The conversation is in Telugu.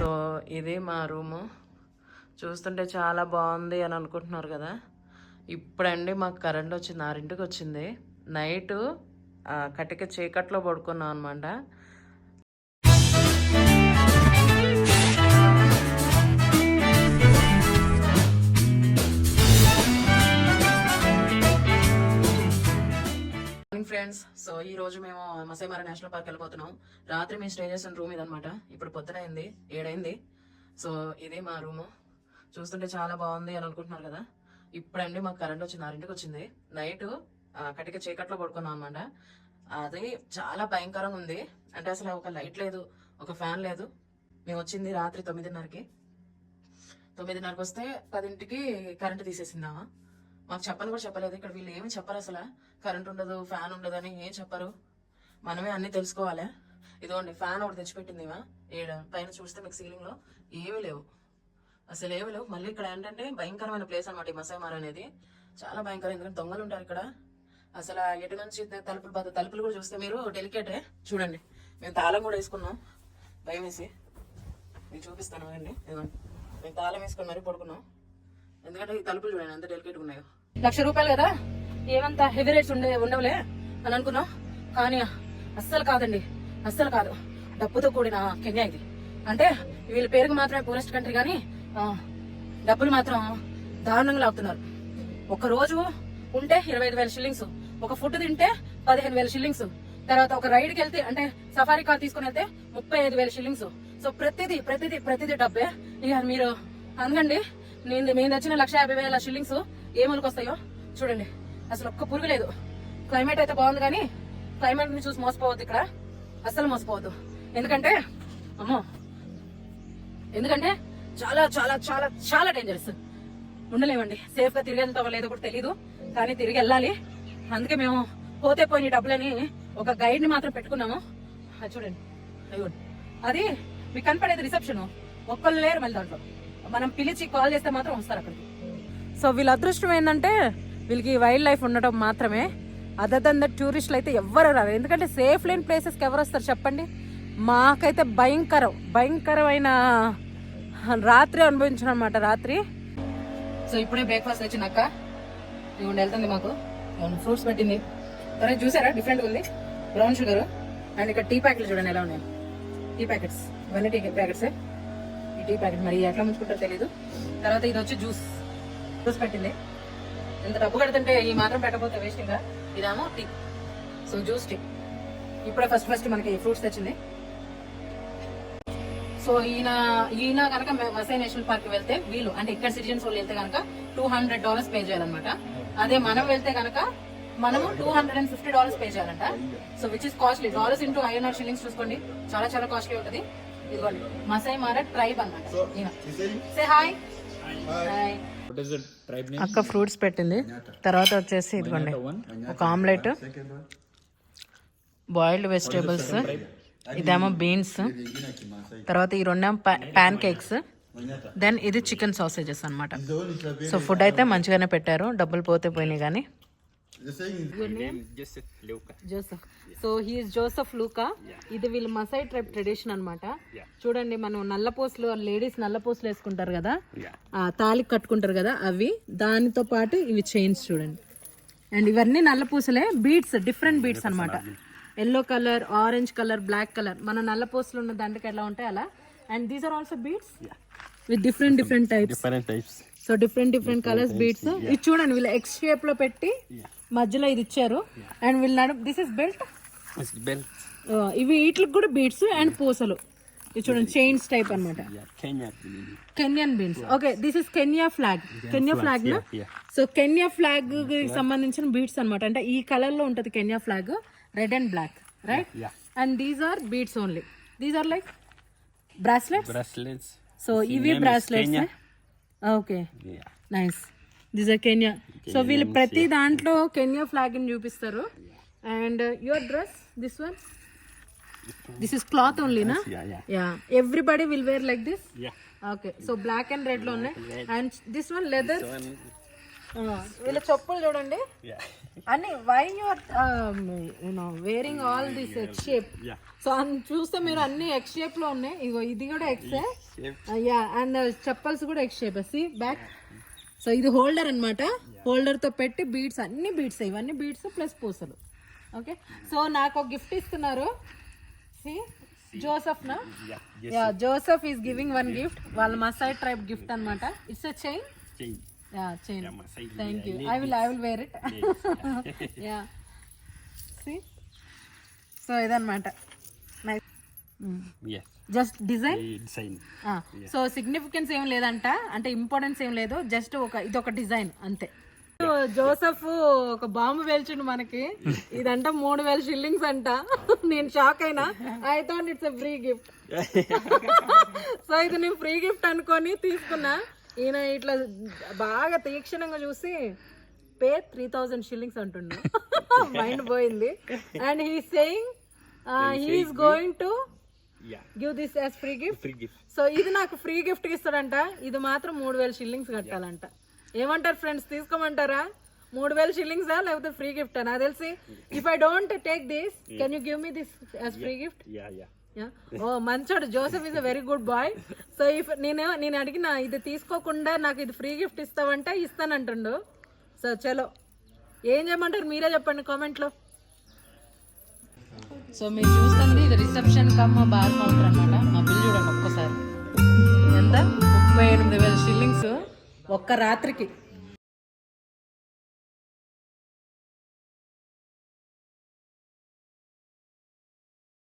సో ఇది మా రూము. చూస్తుంటే చాలా బాగుంది అని అనుకుంటున్నారు కదా. ఇప్పుడండి మాకు కరెంట్ వచ్చింది, 6ంటికి వచ్చింది. నైటు కటిక చీకట్లో పడుకున్నాం అనమాట. ఫ్రెండ్స్, సో ఈ రోజు మేము మసై మారా నేషనల్ పార్క్ వెళ్ళిపోతున్నాం. రాత్రి మేము స్టే చేసిన రూమ్ ఇదనమాట. ఇప్పుడు పొద్దున అయింది, 7 అయింది. సో ఇది మా రూము. చూస్తుంటే చాలా బాగుంది అని అనుకుంటున్నారు కదా. ఇప్పుడండి మాకు కరెంట్ వచ్చింది, 6ంటికి వచ్చింది. నైట్ కటిక చీకట్లో పడుకున్నాం అనమాట. అది చాలా భయంకరంగా ఉంది. అంటే అసలు ఒక లైట్ లేదు, ఒక ఫ్యాన్ లేదు. మేము వచ్చింది రాత్రి 9:30కి. 9:30కి వస్తే 10ంటికి కరెంట్ తీసేసిందామా. మాకు చెప్పని కూడా చెప్పలేదు. ఇక్కడ వీళ్ళు ఏమి చెప్పరు, అసలు కరెంట్ ఉండదు, ఫ్యాన్ ఉండదు అని ఏం చెప్పరు. మనమే అన్ని తెలుసుకోవాలి. ఇదిగోండి ఫ్యాన్ ఒకటి తెచ్చిపెట్టింది పైన చూస్తే మీకు సీలింగ్ లో ఏమీ లేవు, అసలు ఏమీ లేవు. మళ్ళీ ఇక్కడ ఏంటంటే భయంకరమైన ప్లేస్ అనమాట ఈ మసై మారా అనేది. చాలా భయంకరం, ఎందుకంటే దొంగలు ఉంటారు ఇక్కడ. అసలు ఎటు నుంచి తలుపులు కూడా చూస్తే మీరు డెలికేటే. చూడండి, మేము తాళం కూడా వేసుకున్నాం, భయం వేసి. మీకు చూపిస్తాను అండి. ఇదిగోండి, మేము తాళం వేసుకుని మరీ పడుకున్నాం, ఎందుకంటే ఈ తలుపులు చూడండి ఎంత డెలికేట్గా ఉన్నాయో. ₹1,00,000 కదా, ఏమంతా హెవీ రేట్స్ ఉండవులే అని అనుకున్నాం. కానీ అస్సలు కాదండి, అస్సలు కాదు. డబ్బుతో కూడిన కెన్యా ఇది. అంటే వీళ్ళ పేరుకు మాత్రమే పూరెస్ట్ కంట్రీ, కానీ డబ్బులు మాత్రం దారుణంగా లాగుతున్నారు. ఒక రోజు ఉంటే 25,000 షిల్లింగ్స్, ఒక ఫుడ్ తింటే 15,000 షిల్లింగ్స్, తర్వాత ఒక రైడ్కి వెళ్తే అంటే సఫారీ కార్ తీసుకుని వెళ్తే 35,000 షిల్లింగ్స్. సో ప్రతిదీ డబ్బే. ఇక మీరు అనగండి, మేము తెచ్చిన 1,50,000 షిల్లింగ్స్ ఏ మూలకి వస్తాయో చూడండి. అసలు ఒక్క పురుగు లేదు. క్లైమేట్ అయితే బాగుంది, కానీ క్లైమేట్ ని చూసి మోసపోవద్దు ఇక్కడ, అస్సలు మోసపోవద్దు. ఎందుకంటే చాలా చాలా చాలా చాలా డేంజరస్. ఉండలేమండి, సేఫ్ గా తిరిగి వెళ్తామో లేదో కూడా తెలీదు, కానీ తిరిగి వెళ్ళాలి. అందుకే మేము పోతే పోయిన డబ్బులని ఒక గైడ్ ని మాత్రం పెట్టుకున్నాము. అది చూడండి, అది మీకు కనపడేది రిసెప్షన్. ఒక్కళ్ళు లేరు మళ్ళీ దాంట్లో. మనం పిలిచి కాల్ చేస్తే మాత్రం వస్తారు అక్కడికి. సో వీళ్ళ అదృష్టం ఏంటంటే వీళ్ళకి వైల్డ్ లైఫ్ ఉండటం మాత్రమే. అదర్ దన్ దట్ టూరిస్టులు అయితే ఎవరు రారు, ఎందుకంటే సేఫ్ లేని ప్లేసెస్కి ఎవరు వస్తారు చెప్పండి. మాకైతే భయంకరమైన రాత్రి అనుభవించిన అనమాట రాత్రి. సో ఇప్పుడే బ్రేక్ఫాస్ట్ వచ్చినాక ఇవ్వండి వెళ్తుంది. మాకు ఫ్రూట్స్ పెట్టింది, తర్వాత చూసారా డిఫరెంట్గా ఉంది, బ్రౌన్ షుగర్. అండ్ ఇక్కడ టీ ప్యాకెట్లు చూడండి ఎలా ఉన్నాయి. టీ ప్యాకెట్స్, ఇవన్నీ టీ ప్యాకెట్స్. ఈ టీ ప్యాకెట్ మరి ఎట్లా ముంచుకుంటారో తెలీదు. తర్వాత ఇది వచ్చి జ్యూస్ పెట్టింది. ఎంత డబ్బు కడుతుంటే ఈ మాత్రం పెట్టకపోతే వేస్ట్. ఇంకా ఇదేమో టీ, సో జ్యూస్ టీ. ఇప్పుడే ఫస్ట్ మనకి ఫ్రూట్స్ తెచ్చింది. సో ఈయన కనుక మసై నేషనల్ పార్క్ వెళ్తే వీళ్ళు అంటే ఇక్కడ సిటిజన్స్ వాళ్ళు వెళ్తే కనుక $200 పే చేయాలన్నమాట. అదే మనం వెళ్తే కనుక మనము $250 పే చేయాలంట. So which is costly. $, Into INR shillings చూసుకోండి, చాలా చాలా కాస్ట్లీ ఉంటుంది. ఇదిగోండి మసై మారా ట్రైబ్ అనమాట. Say hi. అక్క ఫ్రూట్స్ పెట్టింది. తర్వాత వచ్చేసి ఇదిగోండి ఒక ఆమ్లెట్, బాయిల్డ్ వెజిటేబుల్స్, ఇదేమో బీన్స్, తర్వాత ఈ 2 పాన్ కేక్స్, దెన్ ఇది చికెన్ సాసేజెస్ అనమాట. సో ఫుడ్ అయితే మంచిగానే పెట్టారు, డబ్బులు పోతే పోయినాయి కానీ. జోసెఫ్. సో హీఈస్ జోసెఫ్ లూకా. ఇది వీళ్ళ మసై ట్రైబ్ ట్రెడిషన్ అనమాట. చూడండి, మనం నల్లపూసలు, లేడీస్ నల్లపూసలు వేసుకుంటారు కదా, తాళికి కట్టుకుంటారు కదా, అవి దానితో పాటు ఇవి చైన్స్ చూడండి. అండ్ ఇవన్నీ నల్లపూసలే, బీడ్స్, డిఫరెంట్ బీడ్స్ అనమాట. Yellow colour, orange colour, black colour, మన నల్లపూసలు ఉన్న దాంట్లోకి ఎలా ఉంటాయి అలా. And these are also beads with different types. So different colours beads. ఇది చూడండి, వీళ్ళు ఎక్స్ షేప్ లో పెట్టి మధ్యలో ఇది ఇచ్చారు. అండ్ వీళ్ళు దిస్ ఇస్ బెల్ట్. ఇవి వీటికి కూడా బీడ్స్ అండ్ పూసలు. ఇది చూడండి, చైన్స్ టైప్ అనమాట. Kenyan beans. Okay, this is Kenya flag. Kenya flag నా. సో కెన్యా ఫ్లాగ్ కి సంబంధించిన బీడ్స్ అనమాట. అంటే ఈ కలర్ లో ఉంటది Kenya flag, red and black, right? And these are beads only. These are like bracelets. So ఇవి bracelets. Okay, nice. This are Kenya. So వీళ్ళు ప్రతి దాంట్లో కెన్యా ఫ్లాగ్ ని చూపిస్తారు. And your dress, this one, this is cloth only నా? Yeah, everybody will wear like this. Okay, so black and red లో ఉన్నాయి. And this one leather. వీళ్ళ చెప్పులు చూడండి Yeah. అన్ని why you're wearing all this X shape Yeah. So చూస్తే మీరు అన్ని ఎక్స్ షేప్ లో ఉన్నాయి ఇగో ఇది కూడా X Shape. Yeah and chappals కూడా X shape see back so ఇది హోల్డర్ అన్నమాట హోల్డర్ తో పెట్టి బీడ్స్ అన్ని బీడ్స్ ఇవన్నీ బీడ్స్ ప్లస్ పూసలు ఓకే సో నాకు ఒక గిఫ్ట్ ఇస్తున్నారు సి జోసెఫ్ నా Yeah. Yeah Joseph is giving one gift వాళ్ళ మసాయి ట్రైబ్ గిఫ్ట్ అన్నమాట it's a chain Chain. Yeah chain Yeah, Maasai. Thank you Yeah, I will wear it yeah see so ఇదన్నమాట nice Yes. Just design The design. So significance ఏం లేదంట అంటే ఇంపార్టెన్స్ ఏం లేదు జస్ట్ ఇది ఒక డిజైన్ అంతే జోసెఫ్ ఒక బాంబు వేల్చిండు మనకి ఇదంట 3000 షిల్లింగ్స్ అంట నేను షాక్ అయినా I thought it's a free gift so ఇది నేను ఫ్రీ గిఫ్ట్ అనుకొని తీసుకున్నా ఈయన ఇట్లా బాగా తీక్షణంగా చూసి పే 3000 షిల్లింగ్స్ అంటుండు మైండ్ పోయింది and he saying he is going to Yeah. Give this as free gift Free gift. So ఇది నాకు ఫ్రీ గిఫ్ట్ ఇస్తాడంట ఇది మాత్రం 3000 షిల్లింగ్స్ కట్టాలంట ఏమంటారు ఫ్రెండ్స్ తీసుకోమంటారా 3000 షిల్లింగ్సా లేకపోతే ఫ్రీ గిఫ్ట్ నాకు తెలిసి if I don't take this can you give me this as free gift Yeah, yeah. ఓ మంచోడు Joseph is a very good boy so if నేను అడిగిన ఇది తీసుకోకుండా నాకు ఇది ఫ్రీ గిఫ్ట్ ఇస్తావంటే ఇస్తానంటుండు సో చలో ఏం చేయమంటారు మీరే చెప్పండి కామెంట్లో సో మీరు చూస్తుంది ఇది రిసెప్షన్ కమ్ బార్ కౌంటర్ అన్నమాట మా బిల్ చూడండి ఒక్కసారి ఎంత 38,000 షిల్లింగ్స్ ఒక్క రాత్రికి